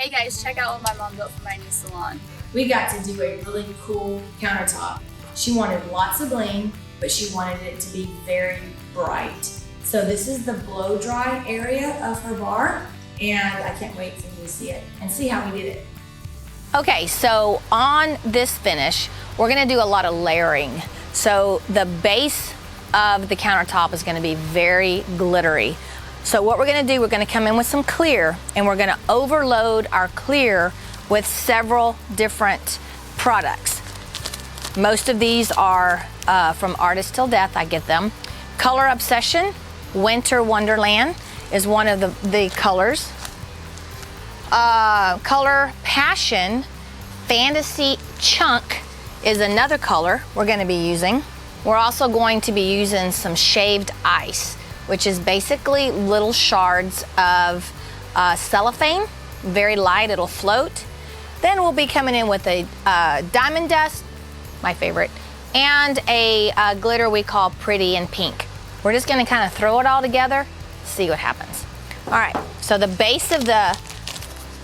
Hey guys, check out what my mom built for my new salon. We got to do a really cool countertop. She wanted lots of bling, but she wanted it to be very bright. So this is the blow dry area of her bar, and I can't wait for you to see it and see how we did it. Okay, so on this finish, we're gonna do a lot of layering. So the base of the countertop is gonna be very glittery. So what we're gonna do, we're gonna come in with some clear, and we're gonna overload our clear with several different products. Most of these are from Artist Till Death, I get them. Color Obsession, Winter Wonderland is one of the colors. Color Passion, Fantasy Chunk is another color we're gonna be using. We're also going to be using some shaved ice, which is basically little shards of cellophane, very light, it'll float. Then we'll be coming in with a diamond dust, my favorite, and a glitter we call Pretty in Pink. We're just gonna kind of throw it all together, see what happens. All right, so the base of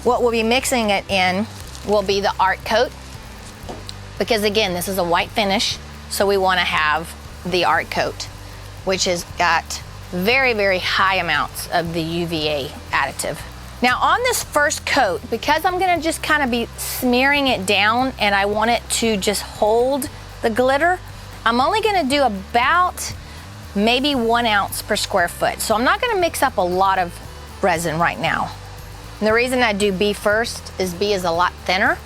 what we'll be mixing it in will be the art coat, because again, this is a white finish, so we wanna have the art coat, which has got very, very high amounts of the UVA additive. Now on this first coat, because I'm gonna just kind of be smearing it down and I want it to just hold the glitter, I'm only gonna do about maybe 1 ounce per square foot. So I'm not gonna mix up a lot of resin right now. And the reason I do B first is B is a lot thinner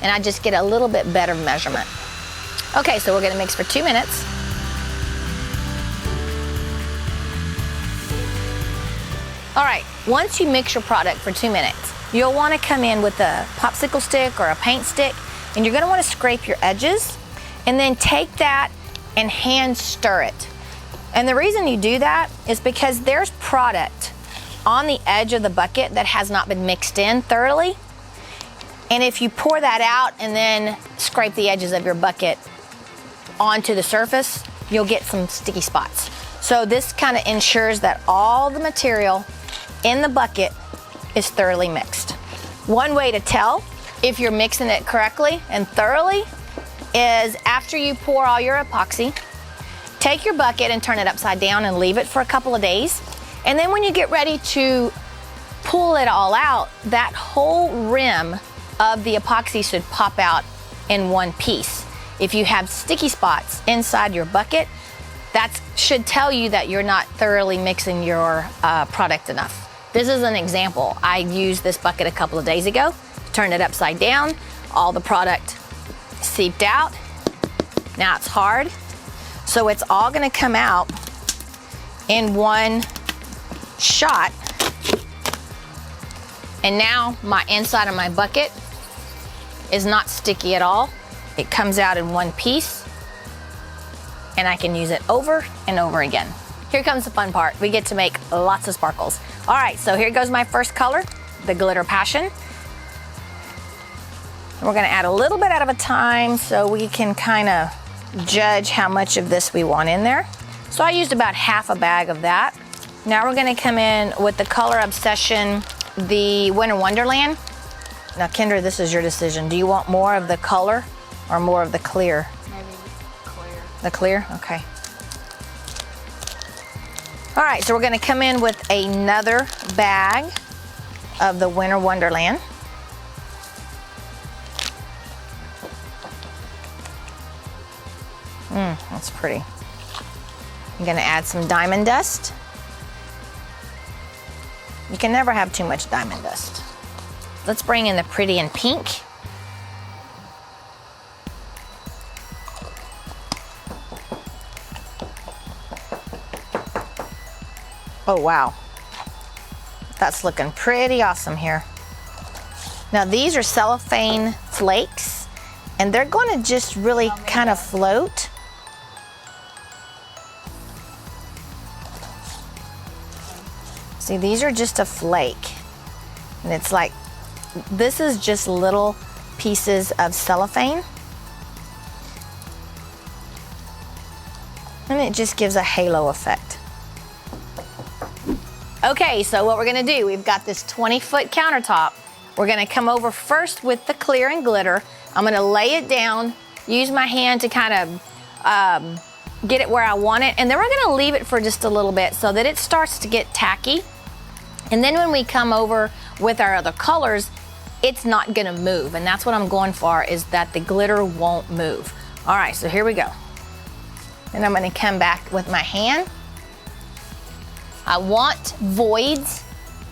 and I just get a little bit better measurement. Okay, so we're gonna mix for 2 minutes. All right, once you mix your product for 2 minutes, you'll want to come in with a popsicle stick or a paint stick, and you're going to want to scrape your edges, and then take that and hand stir it. And the reason you do that is because there's product on the edge of the bucket that has not been mixed in thoroughly. And if you pour that out and then scrape the edges of your bucket onto the surface, you'll get some sticky spots. So this kind of ensures that all the material in the bucket is thoroughly mixed. One way to tell if you're mixing it correctly and thoroughly is after you pour all your epoxy, take your bucket and turn it upside down and leave it for a couple of days. And then when you get ready to pull it all out, that whole rim of the epoxy should pop out in one piece. If you have sticky spots inside your bucket, that should tell you that you're not thoroughly mixing your product enough. This is an example. I used this bucket a couple of days ago, turned it upside down, all the product seeped out. Now it's hard, so it's all gonna come out in one shot. And now my inside of my bucket is not sticky at all. It comes out in one piece, and I can use it over and over again. Here comes the fun part. We get to make lots of sparkles. All right, so here goes my first color, the Glitter Passion. And we're gonna add a little bit at a time so we can kind of judge how much of this we want in there. So I used about half a bag of that. Now we're gonna come in with the Color Obsession, the Winter Wonderland. Now Kendra, this is your decision. Do you want more of the color or more of the clear? Maybe clear. The clear, okay. All right, so we're gonna come in with another bag of the Winter Wonderland. That's pretty. I'm gonna add some diamond dust. You can never have too much diamond dust. Let's bring in the Pretty in Pink. Oh wow, that's looking pretty awesome here. Now these are cellophane flakes, and they're going to just really kind of float. See, these are just a flake, and it's like, this is just little pieces of cellophane, and it just gives a halo effect. Okay, so what we're gonna do, we've got this 20-foot countertop, We're gonna come over first with the clear and glitter. I'm gonna lay it down, use my hand to kind of get it where I want it, and then we're gonna leave it for just a little bit so that it starts to get tacky. And then when we come over with our other colors, it's not gonna move, and that's what I'm going for, is that the glitter won't move. All right, so here we go. And I'm gonna come back with my hand. I want voids.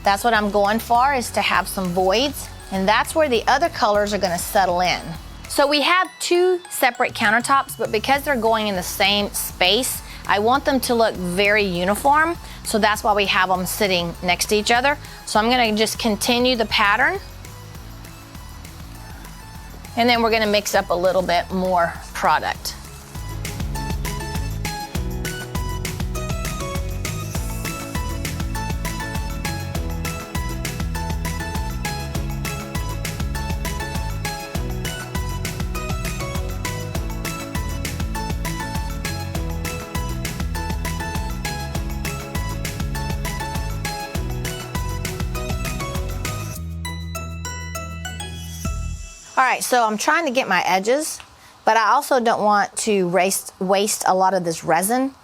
That's what I'm going for, is to have some voids, and that's where the other colors are gonna settle in. So we have two separate countertops, but because they're going in the same space, I want them to look very uniform, so that's why we have them sitting next to each other. So I'm gonna just continue the pattern, and then we're gonna mix up a little bit more product. All right, so I'm trying to get my edges, but I also don't want to waste a lot of this resin,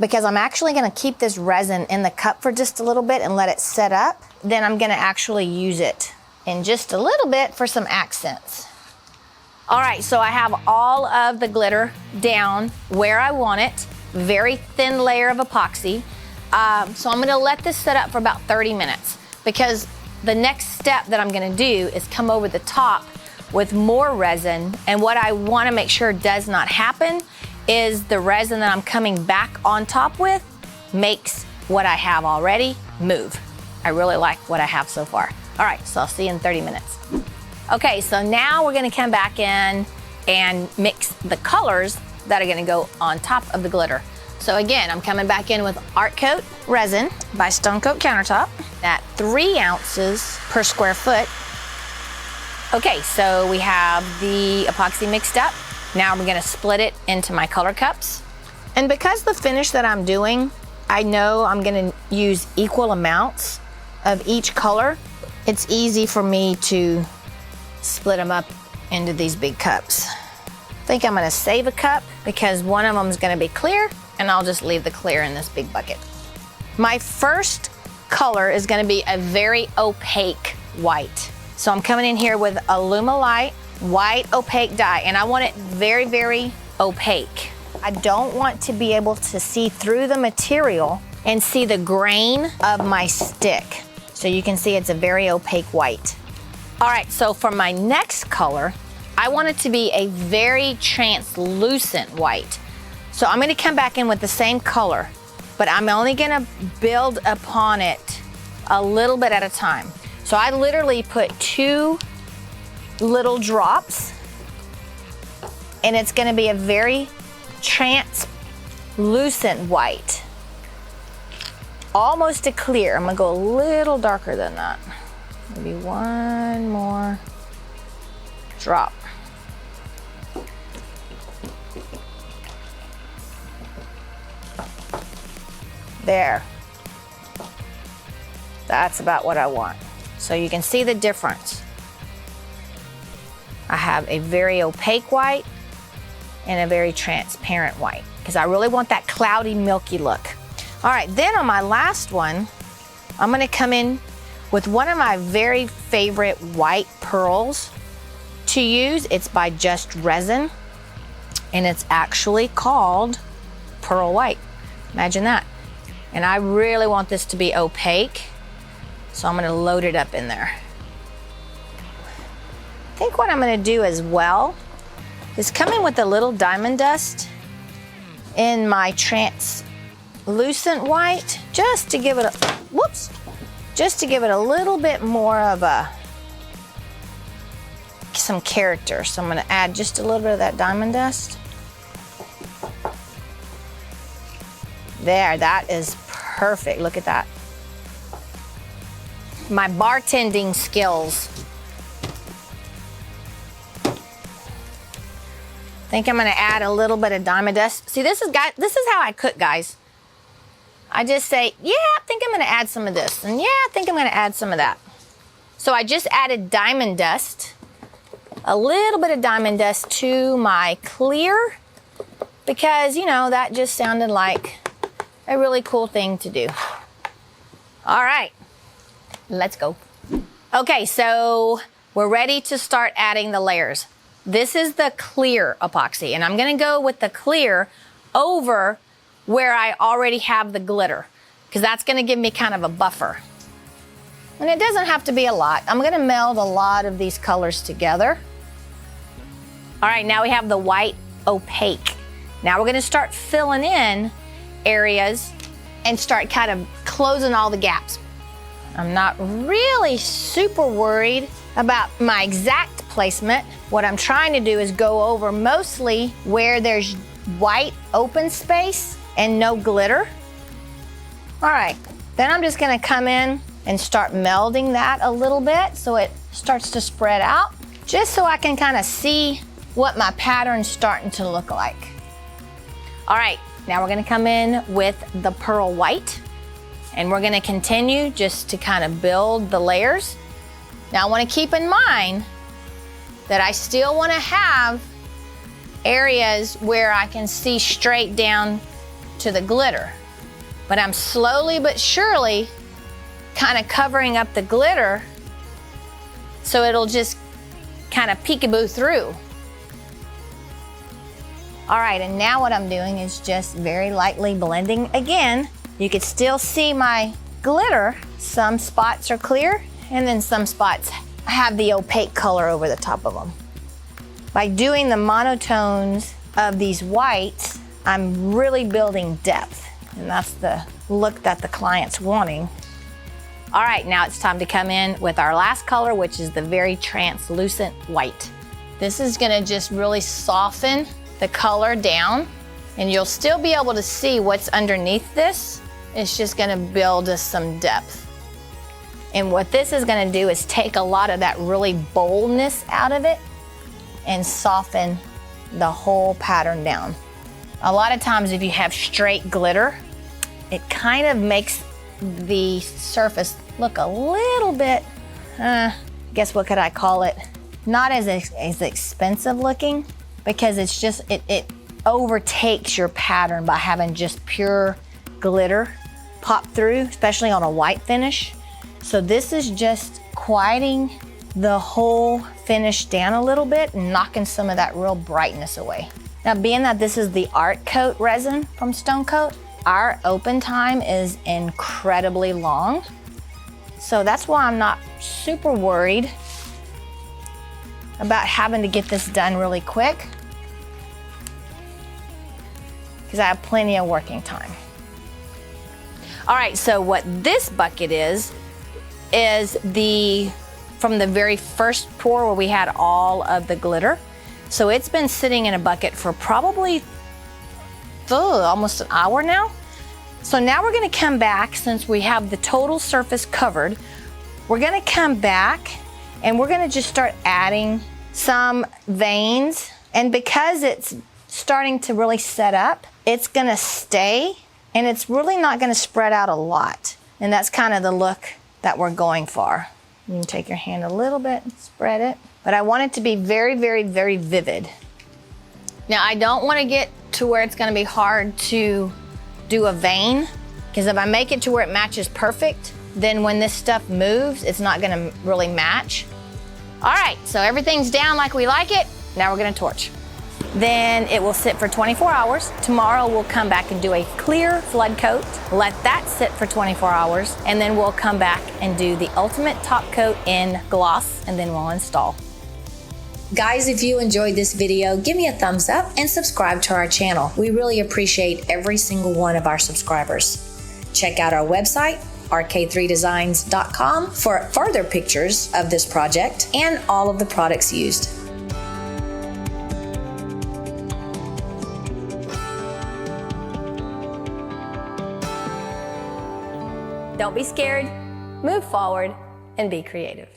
because I'm actually gonna keep this resin in the cup for just a little bit and let it set up. Then I'm gonna actually use it in just a little bit for some accents. All right, so I have all of the glitter down where I want it, very thin layer of epoxy. So I'm gonna let this set up for about 30 minutes, because the next step that I'm gonna do is come over the top with more resin, and what I wanna make sure does not happen is the resin that I'm coming back on top with makes what I have already move. I really like what I have so far. All right, so I'll see you in 30 minutes. Okay, so now we're gonna come back in and mix the colors that are gonna go on top of the glitter. So again, I'm coming back in with Art Coat resin by Stone Coat Countertop at 3 ounces per square foot. Okay, so we have the epoxy mixed up. Now we're gonna split it into my color cups. And because the finish that I'm doing, I know I'm gonna use equal amounts of each color, it's easy for me to split them up into these big cups. I think I'm gonna save a cup because one of them is gonna be clear, and I'll just leave the clear in this big bucket. My first color is gonna be a very opaque white. So I'm coming in here with Alumilite white opaque dye, and I want it very, very opaque. I don't want to be able to see through the material and see the grain of my stick. So you can see it's a very opaque white. All right, so for my next color, I want it to be a very translucent white. So I'm gonna come back in with the same color, but I'm only gonna build upon it a little bit at a time. So I literally put 2 little drops, and it's gonna be a very translucent white. Almost a clear. I'm gonna go a little darker than that. Maybe 1 more drop. There. That's about what I want. So you can see the difference. I have a very opaque white and a very transparent white, because I really want that cloudy, milky look. All right, then on my last one, I'm gonna come in with one of my very favorite white pearls to use. It's by Just Resin, and it's actually called Pearl White. Imagine that. And I really want this to be opaque, so I'm gonna load it up in there. I think what I'm gonna do as well is come in with a little diamond dust in my translucent white, just to give it a, whoops, just to give it a little bit more of some character. So I'm gonna add just a little bit of that diamond dust. There, that is perfect, look at that. My bartending skills. I think I'm gonna add a little bit of diamond dust. See, this is how I cook, guys. I just say, yeah, I think I'm gonna add some of this, and yeah, I think I'm gonna add some of that. So I just added diamond dust, a little bit of diamond dust to my clear, because, you know, that just sounded like a really cool thing to do. All right, let's go. Okay, so we're ready to start adding the layers. This is the clear epoxy, and I'm gonna go with the clear over where I already have the glitter, because that's gonna give me kind of a buffer. And it doesn't have to be a lot. I'm gonna meld a lot of these colors together. All right, now we have the white opaque. Now we're gonna start filling in areas and start kind of closing all the gaps. I'm not really super worried about my exact placement. What I'm trying to do is go over mostly where there's white open space and no glitter. All right, then I'm just gonna come in and start melding that a little bit so it starts to spread out, just so I can kind of see what my pattern's starting to look like. All right, now we're gonna come in with the pearl white, and we're gonna continue just to kind of build the layers. Now I wanna keep in mind that I still wanna have areas where I can see straight down to the glitter. But I'm slowly but surely kind of covering up the glitter so it'll just kind of peekaboo through. All right, and now what I'm doing is just very lightly blending again. You can still see my glitter. Some spots are clear, and then some spots have the opaque color over the top of them. By doing the monotones of these whites, I'm really building depth, and that's the look that the client's wanting. All right, now it's time to come in with our last color, which is the very translucent white. This is gonna just really soften the color down, and you'll still be able to see what's underneath this. It's just gonna build us some depth. And what this is gonna do is take a lot of that really boldness out of it and soften the whole pattern down. A lot of times if you have straight glitter, it kind of makes the surface look a little bit, guess what could I call it? Not as expensive looking, because it's just, it overtakes your pattern by having just pure glitter pop through, especially on a white finish. So this is just quieting the whole finish down a little bit and knocking some of that real brightness away. Now, being that this is the Art Coat resin from Stone Coat, our open time is incredibly long. So that's why I'm not super worried about having to get this done really quick, because I have plenty of working time. All right, so what this bucket is from the very first pour where we had all of the glitter. So it's been sitting in a bucket for probably almost an hour now. So now we're gonna come back, since we have the total surface covered, we're gonna come back and we're gonna just start adding some veins. And because it's starting to really set up, it's gonna stay, and it's really not gonna spread out a lot. And that's kind of the look that we're going for. You can take your hand a little bit and spread it. But I want it to be very, very, very vivid. Now, I don't want to get to where it's gonna be hard to do a vein, because if I make it to where it matches perfect, then when this stuff moves, it's not gonna really match. All right, so everything's down like we like it. Now we're gonna torch. Then it will sit for 24 hours. Tomorrow we'll come back and do a clear flood coat, let that sit for 24 hours, and then we'll come back and do the ultimate top coat in gloss, and then we'll install. Guys, if you enjoyed this video, give me a thumbs up and subscribe to our channel. We really appreciate every single one of our subscribers. Check out our website, RK3Designs.com, for further pictures of this project and all of the products used. Don't be scared, move forward, and be creative.